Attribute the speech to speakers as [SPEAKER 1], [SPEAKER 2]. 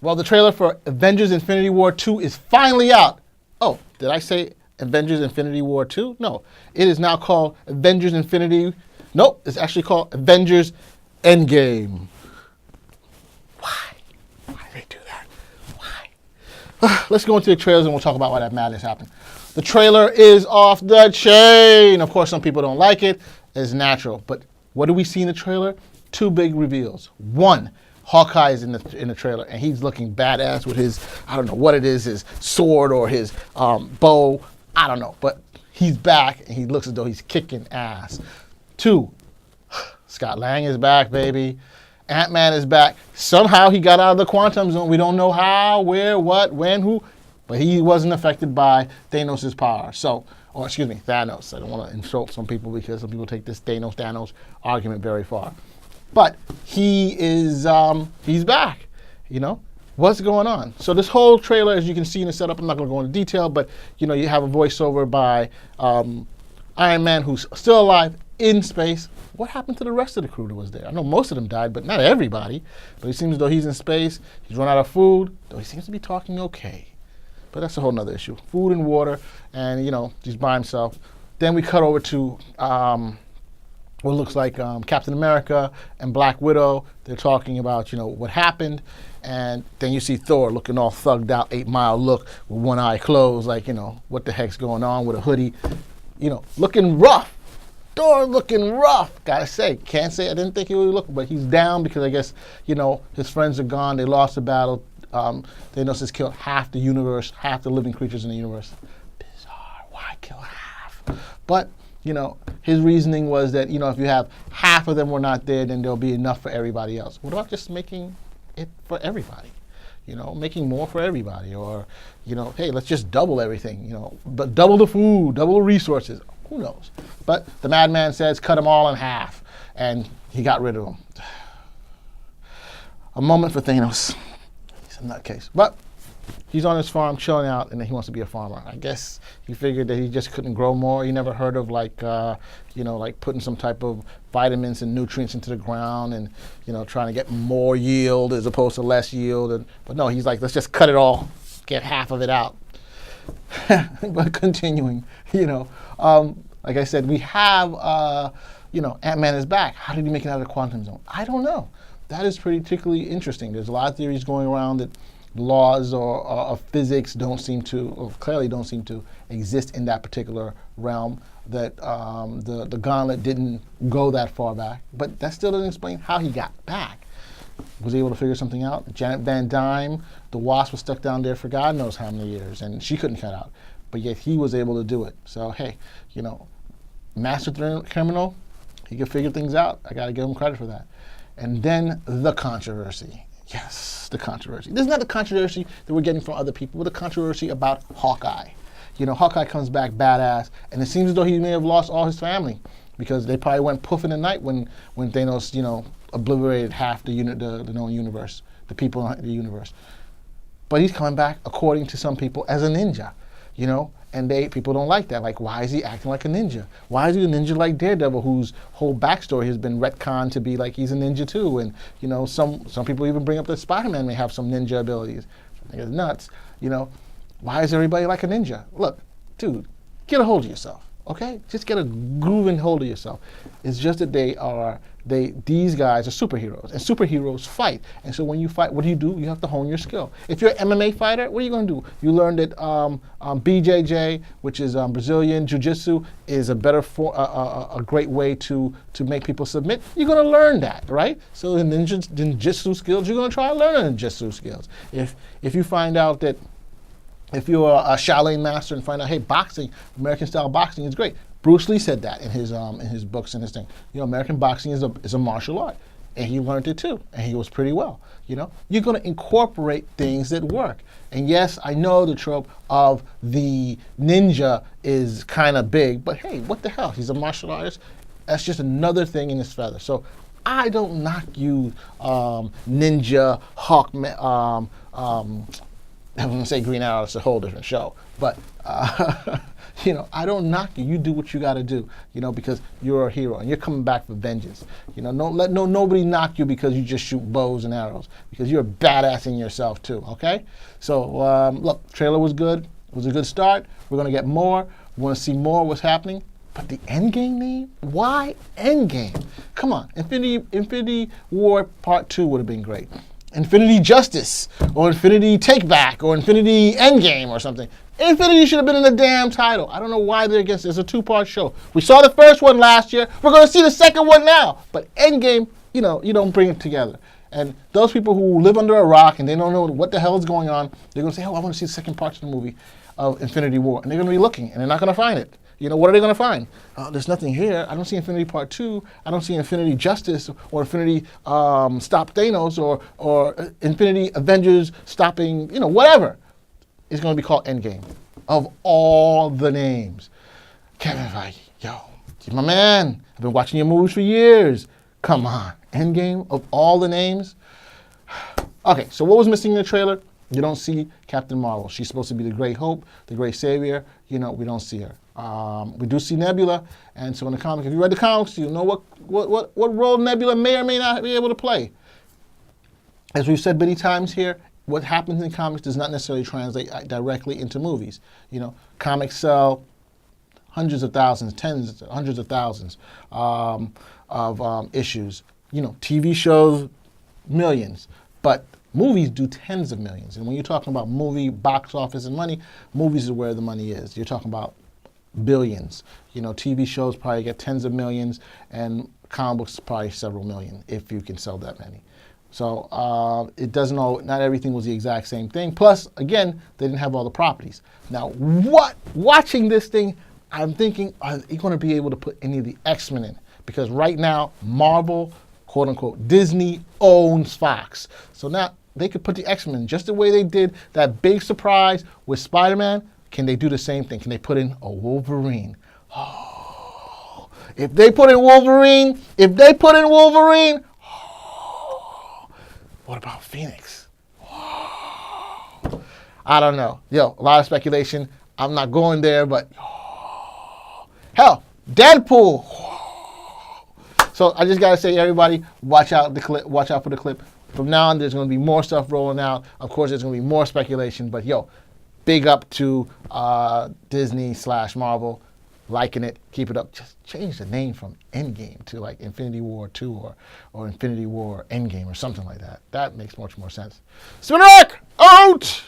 [SPEAKER 1] Well, the trailer for Avengers Infinity War 2 is finally out. Oh, did I say Avengers Infinity War 2? No. It is now called Avengers Infinity... Nope, it's actually called Avengers Endgame. Why? Why did they do that? Why? Let's go into the trailers and we'll talk about why that madness happened. The trailer is off the chain. Of course, some people don't like it. It's natural. But what do we see in the trailer? Two big reveals. One, Hawkeye is in the trailer, and he's looking badass with his, I don't know what it is, his sword or his bow. I don't know. But he's back, and he looks as though he's kicking ass. Two, Scott Lang is back, baby. Ant-Man is back. Somehow he got out of the quantum zone. We don't know how, where, what, when, who. But he wasn't affected by Thanos' power. Thanos. I don't want to insult some people because some people take this Thanos argument very far. But he is, he's back, you know? What's going on? So this whole trailer, as you can see in the setup, I'm not going to go into detail, but, you know, you have a voiceover by Iron Man, who's still alive in space. What happened to the rest of the crew that was there? I know most of them died, but not everybody. But it seems as though he's in space. He's run out of food, though he seems to be talking okay. But that's a whole nother issue. Food and water, and, you know, he's by himself. Then we cut over to what looks like Captain America and Black Widow. They're talking about, you know, what happened. And then you see Thor looking all thugged out, 8 Mile look, with one eye closed, like, you know, what the heck's going on, with a hoodie, you know, looking rough. Thor looking rough, gotta say. Can't say I didn't think he would look, but he's down because I guess, you know, his friends are gone. They lost the battle. Thanos has killed half the universe, half the living creatures in the universe. Bizarre. Why kill half? But, you know, his reasoning was that, you know, if you have half of them were not there, then there'll be enough for everybody else. What about just making it for everybody? You know, making more for everybody. Or, you know, hey, let's just double everything, you know, but double the food, double the resources. Who knows? But the madman says cut them all in half, and he got rid of them. A moment for Thanos. He's a nutcase. But he's on his farm chilling out, and then he wants to be a farmer. I guess he figured that he just couldn't grow more. He never heard of, like, you know, like putting some type of vitamins and nutrients into the ground and, you know, trying to get more yield as opposed to less yield. But no, he's like, let's just cut it all, get half of it out. But continuing, you know, like I said, we have, you know, Ant-Man is back. How did he make it out of the quantum zone? I don't know. That is particularly interesting. There's a lot of theories going around that laws of physics don't seem to, or clearly don't seem to exist in that particular realm, that the gauntlet didn't go that far back. But that still doesn't explain how he got back. Was he able to figure something out? Janet Van Dyne, the Wasp, was stuck down there for God knows how many years, and she couldn't cut out. But yet he was able to do it. So, hey, you know, master criminal, he could figure things out. I got to give him credit for that. And then the controversy. Yes, the controversy. This is not the controversy that we're getting from other people, but the controversy about Hawkeye. You know, Hawkeye comes back badass, and it seems as though he may have lost all his family because they probably went poof in the night when Thanos, you know, obliterated half the known universe, the people in the universe. But he's coming back, according to some people, as a ninja, you know, and people don't like that. Like, why is he acting like a ninja? Why is he a ninja like Daredevil, whose whole backstory has been retconned to be like he's a ninja too? And, you know, some people even bring up that Spider-Man may have some ninja abilities. I think it's nuts. You know, why is everybody like a ninja? Look, dude, get a hold of yourself, okay? Just get a grooving hold of yourself. It's just that these guys are superheroes, and superheroes fight. And so when you fight, what do? You have to hone your skill. If you're an MMA fighter, what are you going to do? You learn that BJJ, which is Brazilian Jiu-Jitsu, is a better a great way to make people submit. You're going to learn that, right? So in ninjutsu skills, you're going to try to learn ninjutsu skills. If you find out that, if you're a Shaolin master and find out, hey, boxing, American style boxing is great. Bruce Lee said that in his books and his thing. You know, American boxing is a martial art, and he learned it too, and he was pretty well. You know, you're going to incorporate things that work. And yes, I know the trope of the ninja is kind of big, but hey, what the hell? He's a martial artist. That's just another thing in his feather. So I don't knock you, ninja, Hawkman. I was going to say Green Arrow, it's a whole different show. But, I don't knock you. You do what you got to do, because you're a hero and you're coming back for vengeance. Don't let nobody knock you because you just shoot bows and arrows, because you're a badass in yourself too, okay? So, look, trailer was good. It was a good start. We're going to get more. We want to see more of what's happening. But the Endgame name? Why Endgame? Come on. Infinity War Part 2 would have been great. Infinity Justice, or Infinity Take Back, or Infinity Endgame, or something. Infinity should have been in the damn title. I don't know why they're against it. It's a two-part show. We saw the first one last year. We're going to see the second one now. But Endgame, you don't bring it together. And those people who live under a rock and they don't know what the hell is going on, they're going to say, I want to see the second part of the movie of Infinity War. And they're going to be looking, and they're not going to find it. What are they going to find? There's nothing here. I don't see Infinity Part 2. I don't see Infinity Justice or Infinity Stop Thanos or Infinity Avengers stopping, whatever. It's going to be called Endgame. Of all the names. Kevin Feige, yo, you're my man. I've been watching your movies for years. Come on. Endgame of all the names? Okay, so what was missing in the trailer? You don't see Captain Marvel. She's supposed to be the great hope, the great savior. We don't see her. We do see Nebula, and so in the comic, if you read the comics, you know what role Nebula may or may not be able to play. As we've said many times here, what happens in comics does not necessarily translate directly into movies. Comics sell hundreds of thousands, hundreds of thousands of issues. TV shows, millions, but movies do tens of millions. And when you're talking about movie box office and money, movies is where the money is. You're talking about billions. TV shows probably get tens of millions, and comic books probably several million if you can sell that many. So it doesn't all, not everything was the exact same thing. Plus, again, they didn't have all the properties. Now, watching this thing, I'm thinking, are you going to be able to put any of the X-Men in? Because right now, Marvel, quote unquote, Disney owns Fox. So now they could put the X-Men just the way they did that big surprise with Spider-Man. Can they do the same thing? Can they put in a Wolverine? Oh, if they put in Wolverine, what about Phoenix? I don't know. A lot of speculation. I'm not going there, but hell, Deadpool. So I just gotta say, everybody, watch out for the clip. From now on, there's gonna be more stuff rolling out. Of course, there's gonna be more speculation, but big up to Disney/Marvel, liking it, keep it up. Just change the name from Endgame to like Infinity War 2 or Infinity War Endgame or something like that. That makes much more sense. Spinner out!